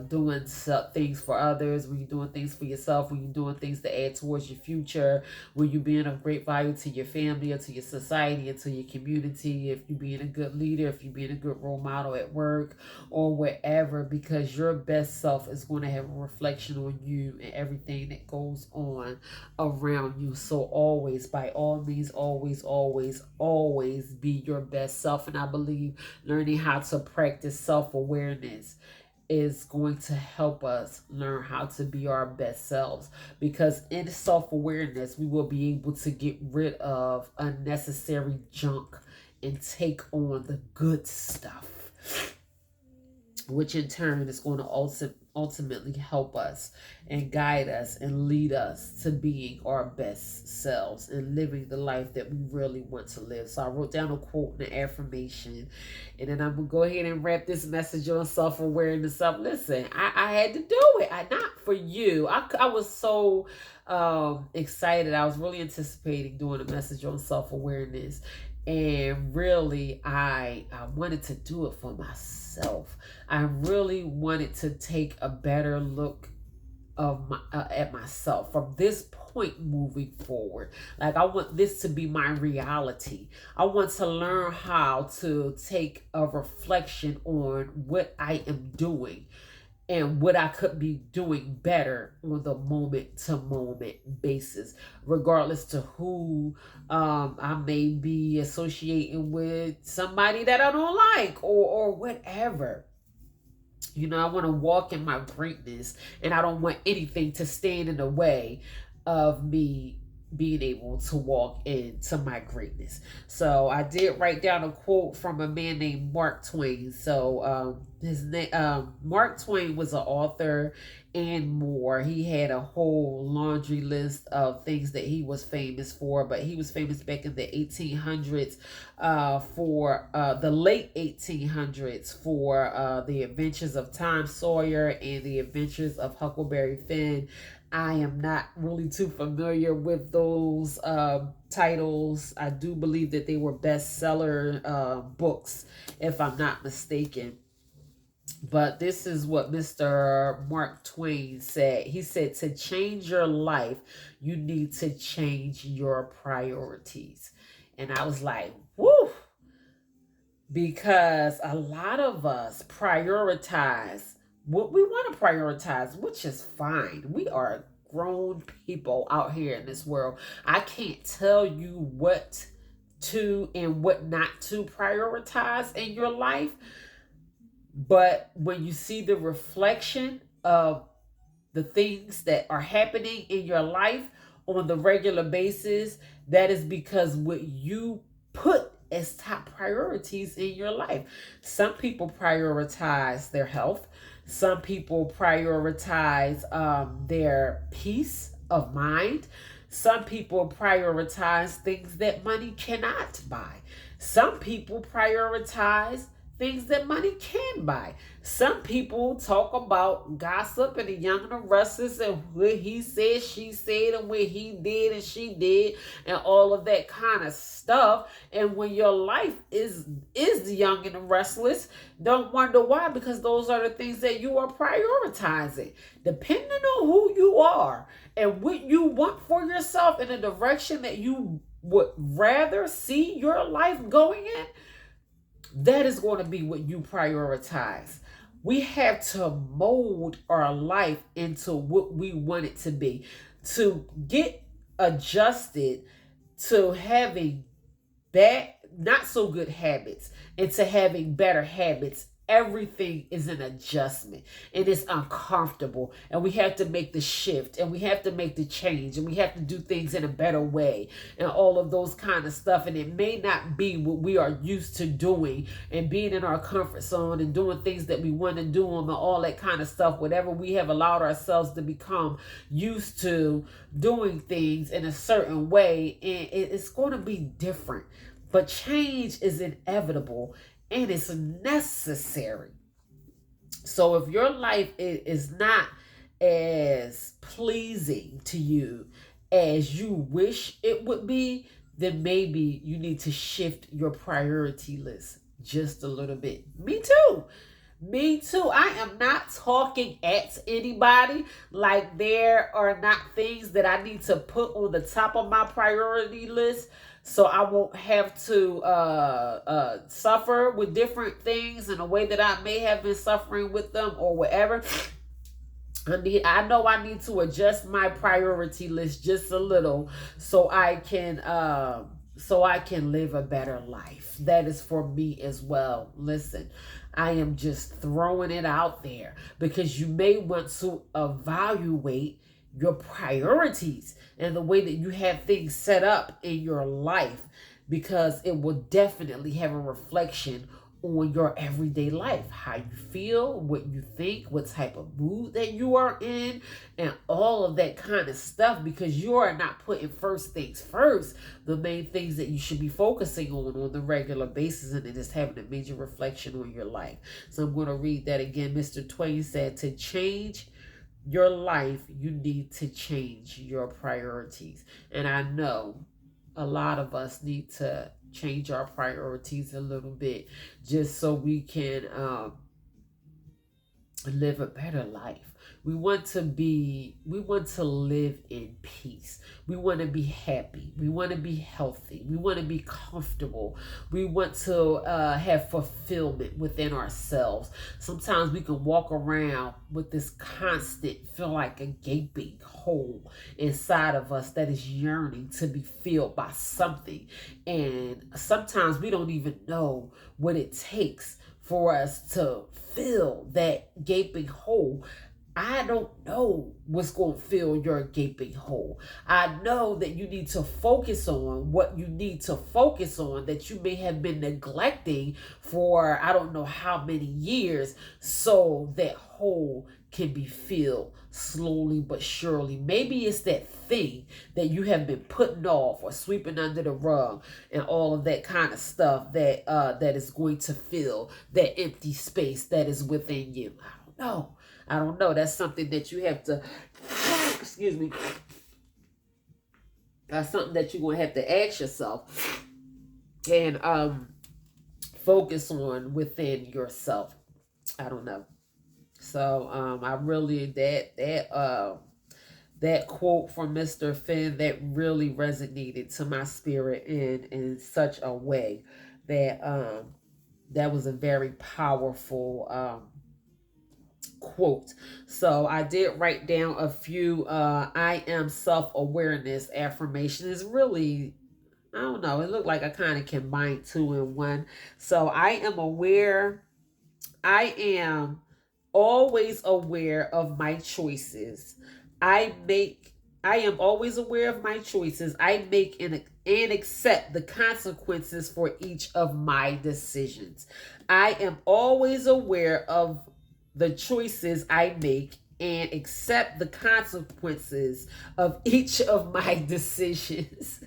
doing things for others, when you're doing things for yourself, when you're doing things to add towards your future, when you're being of great value to your family or to your society and to your community, if you're being a good leader, if you're being a good role model at work or wherever, because your best self is going to have a reflection on you and everything that goes on around you. So always, by all means, always be your best self. And I believe learning how to practice self-awareness is going to help us learn how to be our best selves, because in self-awareness we will be able to get rid of unnecessary junk and take on the good stuff, which in turn is going to ultimately help us and guide us and lead us to being our best selves and living the life that we really want to live. So I wrote down a quote and an affirmation, and then I'm going to go ahead and wrap this message on self-awareness up. Listen, I had to do it. Not for you. I was so excited. I was really anticipating doing a message on self-awareness. And really, I wanted to do it for myself. I really wanted to take a better look at myself from this point moving forward. Like, I want this to be my reality. I want to learn how to take a reflection on what I am doing and what I could be doing better on the moment to moment basis, regardless to who I may be associating with, somebody that I don't like or whatever. I want to walk in my greatness, and I don't want anything to stand in the way of me being able to walk into my greatness. So I did write down a quote from a man named Mark Twain. So his name, Mark Twain, was an author and more. He had a whole laundry list of things that he was famous for, but he was famous back in the 1800s for the late 1800s for The Adventures of Tom Sawyer and The Adventures of Huckleberry Finn. I am not really too familiar with those titles. I do believe that they were bestseller books, if I'm not mistaken. But this is what Mr. Mark Twain said. He said, to change your life, you need to change your priorities. And I was like, whoo, because a lot of us prioritize what we want to prioritize, which is fine. We are grown people out here in this world. I can't tell you what to and what not to prioritize in your life. But when you see the reflection of the things that are happening in your life on the regular basis, that is because what you put as top priorities in your life. Some people prioritize their health. Some people prioritize their peace of mind. Some people prioritize things that money cannot buy. Some people prioritize things that money can buy. Some people talk about gossip and the young and the restless and what he said, she said, and what he did and she did, and all of that kind of stuff. And when your life is the young and the restless, don't wonder why, because those are the things that you are prioritizing. Depending on who you are and what you want for yourself in the direction that you would rather see your life going in, that is going to be what you prioritize. We have to mold our life into what we want it to be, to get adjusted to having bad, not so good habits, into having better habits. Everything is an adjustment and it's uncomfortable, and we have to make the shift and we have to make the change and we have to do things in a better way and all of those kind of stuff. And it may not be what we are used to doing and being in our comfort zone and doing things that we want to do and all that kind of stuff. Whatever we have allowed ourselves to become used to doing things in a certain way, and it's going to be different. But change is inevitable and it's necessary. So if your life is not as pleasing to you as you wish it would be, then maybe you need to shift your priority list just a little bit. Me too. Me too. I am not talking at anybody like there are not things that I need to put on the top of my priority list so I won't have to suffer with different things in a way that I may have been suffering with them or whatever. I know I need to adjust my priority list just a little so I can live a better life. That is for me as well. Listen, I am just throwing it out there because you may want to evaluate your priorities and the way that you have things set up in your life, because it will definitely have a reflection on your everyday life, how you feel, what you think, what type of mood that you are in, and all of that kind of stuff, because you are not putting first things first, the main things that you should be focusing on the regular basis, and it is having a major reflection on your life. So I'm going to read that again. Mr. Twain said, to change your life, you need to change your priorities. And I know a lot of us need to change our priorities a little bit just so we can live a better life. We want to live in peace. We want to be happy. We want to be healthy. We want to be comfortable. We want to have fulfillment within ourselves. Sometimes we can walk around with this constant, feel like a gaping hole inside of us that is yearning to be filled by something. And sometimes we don't even know what it takes for us to fill that gaping hole. I don't know what's going to fill your gaping hole. I know that you need to focus on what you need to focus on that you may have been neglecting for I don't know how many years, so that hole can be filled slowly but surely. Maybe it's that thing that you have been putting off or sweeping under the rug and all of that kind of stuff that that is going to fill that empty space that is within you. I don't know. That's something that you have to, excuse me. That's something that you're going to have to ask yourself and focus on within yourself. I don't know. So I really that quote from Mr. Finn that really resonated to my spirit in such a way that that was a very powerful quote. So I did write down a few I am self-awareness affirmations. Really, I don't know, it looked like I kind of combined two in one. So I am aware, I am always aware of my choices. I make I am always aware of my choices. I make and accept the consequences for each of my decisions. I am always aware of the choices I make and accept the consequences of each of my decisions.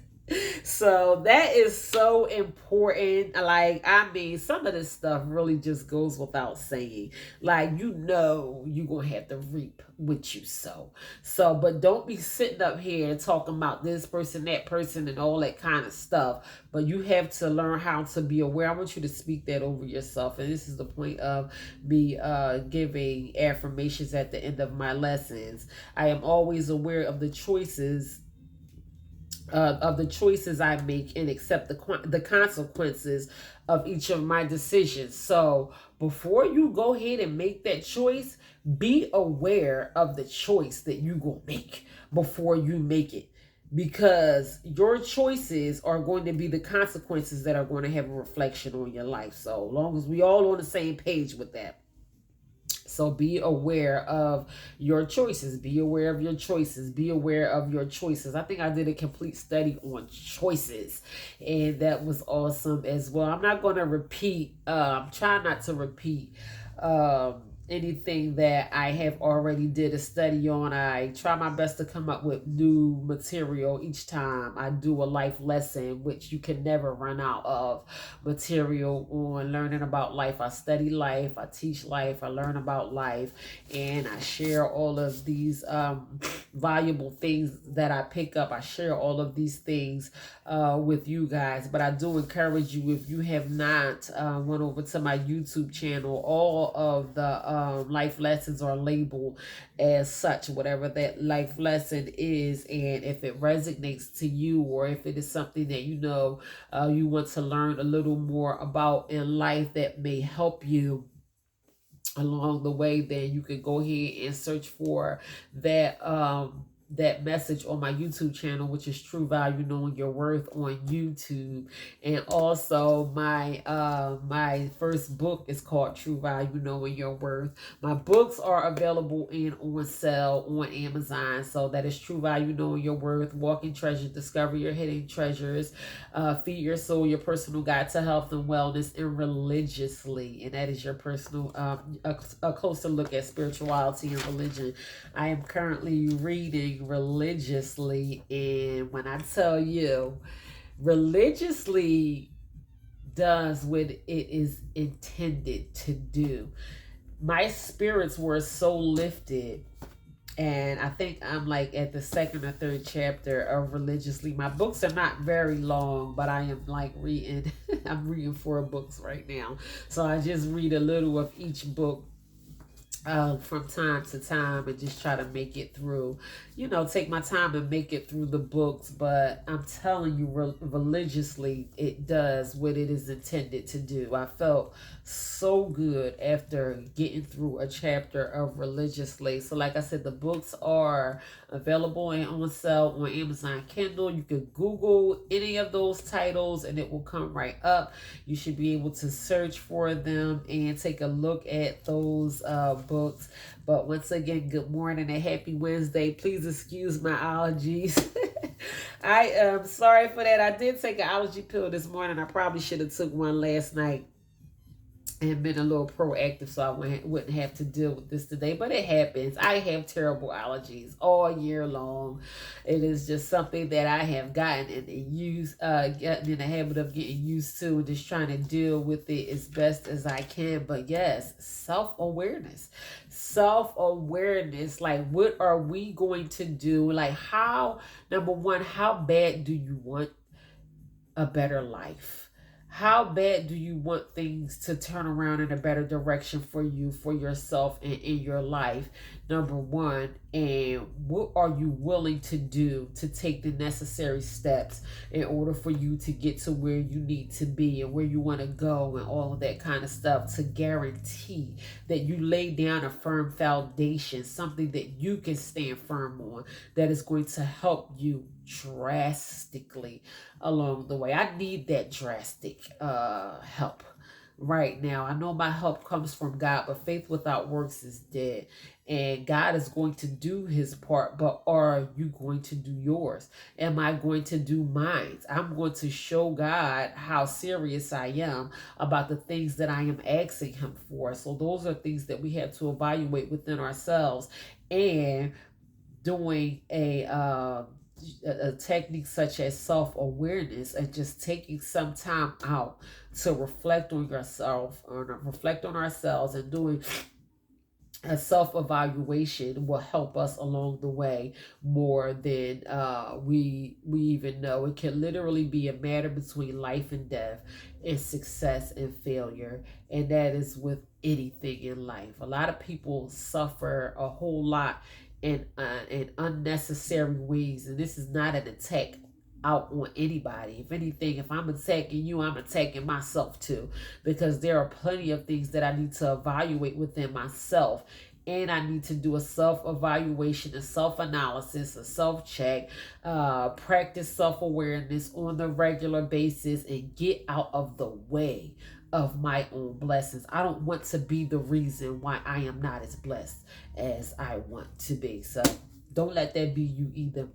So that is so important. Like, I mean, some of this stuff really just goes without saying. Like, you're gonna have to reap what you sow. So, but don't be sitting up here and talking about this person, that person, and all that kind of stuff. But you have to learn how to be aware. I want you to speak that over yourself. And this is the point of me giving affirmations at the end of my lessons. I am always aware of the choices I make and accept the consequences of each of my decisions. So before you go ahead and make that choice, be aware of the choice that you gonna make before you make it. Because your choices are going to be the consequences that are going to have a reflection on your life. So long as we all on the same page with that. So be aware of your choices. Be aware of your choices. Be aware of your choices. I think I did a complete study on choices, and that was awesome as well. I'm not going to repeat. I'm trying not to repeat anything that I have already did a study on. I try my best to come up with new material each time I do a life lesson, which you can never run out of material on learning about life. I study life, I teach life, I learn about life, and I share all of these valuable things that I pick up. I share all of these things with you guys. But I do encourage you, if you have not went over to my YouTube channel, all of the life lessons are labeled as such, whatever that life lesson is. And if it resonates to you, or if it is something that you want to learn a little more about in life that may help you along the way, then you can go ahead and search for that message on my YouTube channel, which is True Value Knowing Your Worth on YouTube. And also my first book is called True Value Knowing Your Worth. My books are available and on sale on Amazon. So that is True Value Knowing Your Worth, Walking Treasure, Discover Your Hidden Treasures, Feed Your Soul, Your Personal Guide to Health and Wellness, and Religiously. And that is your personal a closer look at spirituality and religion. I am currently reading Religiously, and when I tell you, Religiously does what it is intended to do. My spirits were so lifted, and I think I'm like at the second or third chapter of Religiously. My books are not very long, but I am like reading I'm reading 4 books right now. So I just read a little of each book from time to time, and just try to make it through, take my time and make it through the books. But I'm telling you, Religiously, it does what it is intended to do. I felt so good after getting through a chapter of Religiously. So like I said, the books are available and on sale on Amazon Kindle. You can Google any of those titles and it will come right up. You should be able to search for them and take a look at those books. But once again, good morning and happy Wednesday. Please excuse my allergies. I am sorry for that. I did take an allergy pill this morning. I probably should have took one last night and been a little proactive so I wouldn't have to deal with this today. But it happens. I have terrible allergies all year long. It is just something that I have gotten in the habit of getting used to, and just trying to deal with it as best as I can. But yes, self-awareness. Self-awareness. Like, what are we going to do? Like, number one, how bad do you want a better life? How bad do you want things to turn around in a better direction for you, for yourself, and in your life? Number one, and what are you willing to do to take the necessary steps in order for you to get to where you need to be and where you want to go and all of that kind of stuff, to guarantee that you lay down a firm foundation, something that you can stand firm on, that is going to help you drastically along the way. I need that drastic help right now. I know my help comes from God, but faith without works is dead. And God is going to do his part, but are you going to do yours? Am I going to do mine? I'm going to show God how serious I am about the things that I am asking him for. So those are things that we have to evaluate within ourselves, and doing a technique such as self-awareness, and just taking some time out to reflect on yourself, or reflect on ourselves, and doing a self-evaluation will help us along the way more than we even know. It can literally be a matter between life and death, and success and failure, and that is with anything in life. A lot of people suffer a whole lot in unnecessary ways, and this is not an attack out on anybody. If anything, if I'm attacking you, I'm attacking myself too, because there are plenty of things that I need to evaluate within myself, and I need to do a self-evaluation, a self-analysis, a self-check, practice self-awareness on the regular basis, and get out of the way of my own blessings. I don't want to be the reason why I am not as blessed as I want to be. So don't let that be you either.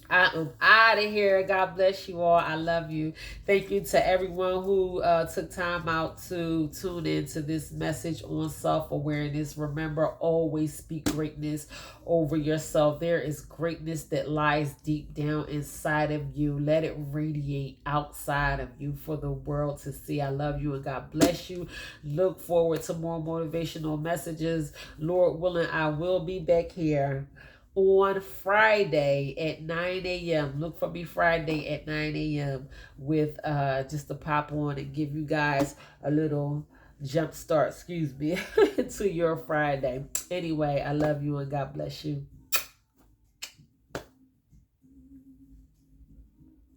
I am out of here. God bless you all. I love you. Thank you to everyone who took time out to tune into this message on self-awareness. Remember, always speak greatness over yourself. There is greatness that lies deep down inside of you. Let it radiate outside of you for the world to see. I love you and God bless you. Look forward to more motivational messages. Lord willing, I will be back here on Friday at 9 a.m. Look for me Friday at 9 a.m. with just to pop on and give you guys a little jump start, to your Friday. Anyway, I love you and God bless you.